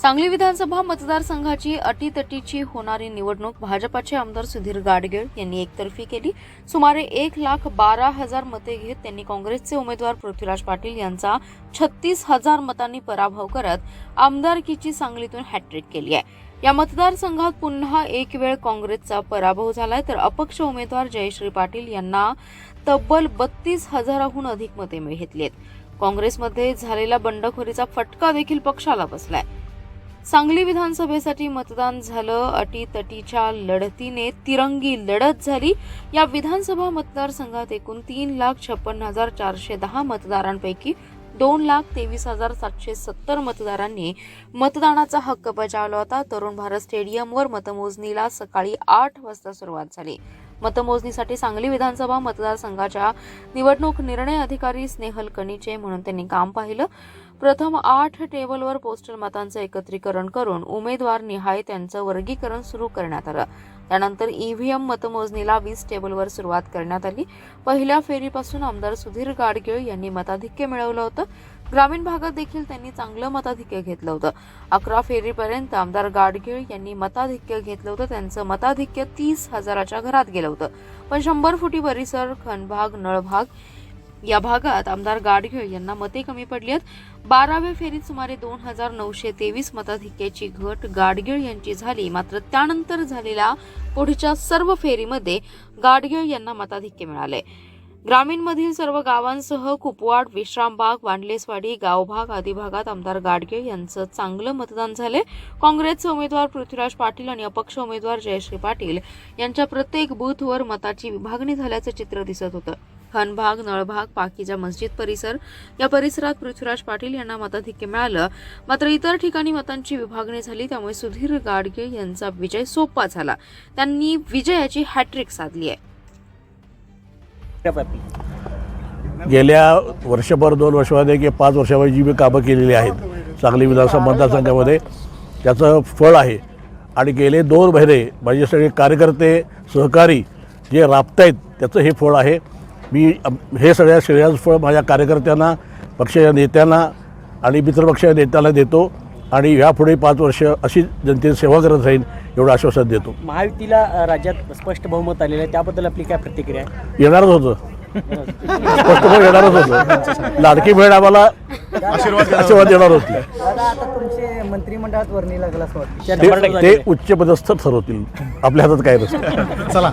सांगली विधानसभा मतदारसंघाची अटीतटीची होणारी निवडणूक भाजपाचे आमदार सुधीर गाडगीळ यांनी एकतर्फी केली। सुमारे 1,12,000 मते घेत त्यांनी काँग्रेसचे उमेदवार पृथ्वीराज पाटील यांचा 36,000 मतांनी पराभव करत आमदारकीची सांगलीतून हॅट्रिक केली आहे। या मतदारसंघात पुन्हा एक वेळ काँग्रेसचा पराभव झालाय, तर अपक्ष उमेदवार जयश्री पाटील यांना तब्बल 32,000हून अधिक मते घेतलीत। काँग्रेसमध्ये झालेला बंडखोरीचा फटका देखील पक्षाला बसलाय। सांगली विधानसभेसाठी मतदान झालं। अटीतटीच्या लढतीने तिरंगी लढत झाली। या विधानसभा मतदारसंघात एकूण 3,56,410 मतदारांपैकी 2,23,770 मतदारांनी मतदानाचा हक्क बजावला होता। तरुण भारत स्टेडियमवर मतमोजणीला सकाळी 8 वाजता सुरुवात झाली। मतमोजणीसाठी सांगली विधानसभा मतदारसंघाच्या निवडणूक निर्णय अधिकारी स्नेहल कनिचे म्हणून त्यांनी काम पाहिलं। प्रथम 8 टेबलवर पोस्टल मतांचं एकत्रीकरण करून उमेदवार निहाय त्यांचं वर्गीकरण सुरू करण्यात आलं। त्यानंतर ईव्हीएम मतमोजणीला 20 टेबलवर सुरुवात करण्यात आली। पहिल्या फेरीपासून आमदार सुधीर गाडगीळ यांनी मताधिक्य मिळवलं होतं। ग्रामीण भागात देखील त्यांनी चांगलं मताधिक्य घेतलं होतं। 11 फेरीपर्यंत आमदार गाडगीळ यांनी मताधिक्य घेतलं होतं। त्यांचं मताधिक्य 30,000च्या घरात गेलं होतं। पण 100 फुटी परिसर, खनभाग, नळभाग या भागात आमदार गाडगीळ यांना मते कमी पडली आहेत। 12व्या फेरीत सुमारे 2,923 मताधिक्याची घट गाडगीळ यांची झाली। मात्र त्यानंतर झालेल्या पुढच्या सर्व फेरीमध्ये गाडगीळ यांना मताधिक्य मिळाले। ग्रामीणमधील सर्व गावांसह कुपवाड, विश्रामबाग, वांडलेसवाडी, गावभाग आदी भागात आमदार गाडगीळ यांचं चांगलं मतदान झाले। काँग्रेसचे उमेदवार पृथ्वीराज पाटील आणि अपक्ष उमेदवार जयश्री पाटील यांच्या प्रत्येक बूथवर मताची विभागणी झाल्याचं चित्र दिसत होतं। खनभाग, नळभाग, पाकीजा मस्जिद परिसर या परिसरात पृथ्वीराज पाटील यांना मताधिक्य मिळालं। मात्र इतर ठिकाणी मतांची विभागणी झाली, त्यामुळे सुधीर गाडगीळ यांचा विजय सोपा झाला। त्यांनी विजयाची हॅट्रिक साधली आहे। गेल्या वर्षभर 2 वर्षामध्ये की 5 वर्षामध्ये जी मी कामं केलेली आहेत सांगली विधानसभा मतदारसंघामध्ये त्याचं फळ आहे। आणि गेले 2 महिने माझे सगळे कार्यकर्ते, सहकारी जे राबतायत त्याचं हे फळ आहे। मी हे सगळ्या श्रेयाचं फळ माझ्या कार्यकर्त्यांना, पक्षाच्या नेत्यांना आणि मित्रपक्षाच्या नेत्यांना देतो आणि यापुढे 5 वर्ष अशी जनतेची सेवा करत राहीन एवढं आश्वासन देतो। महायुतीला राज्यात स्पष्ट बहुमत आलेलं आहे, त्याबद्दल आपली काय प्रतिक्रिया आहे? येणारच होतं, स्पष्टपणे येणारच होतं। लाडकी बहीण आम्हाला आशीर्वाद देणार होती। आता तुमचे मंत्रिमंडळात वर्णी लागला असं वाटतं। ते उच्च पदस्थ ठरवतील, आपल्या हातात काय नसतं। चला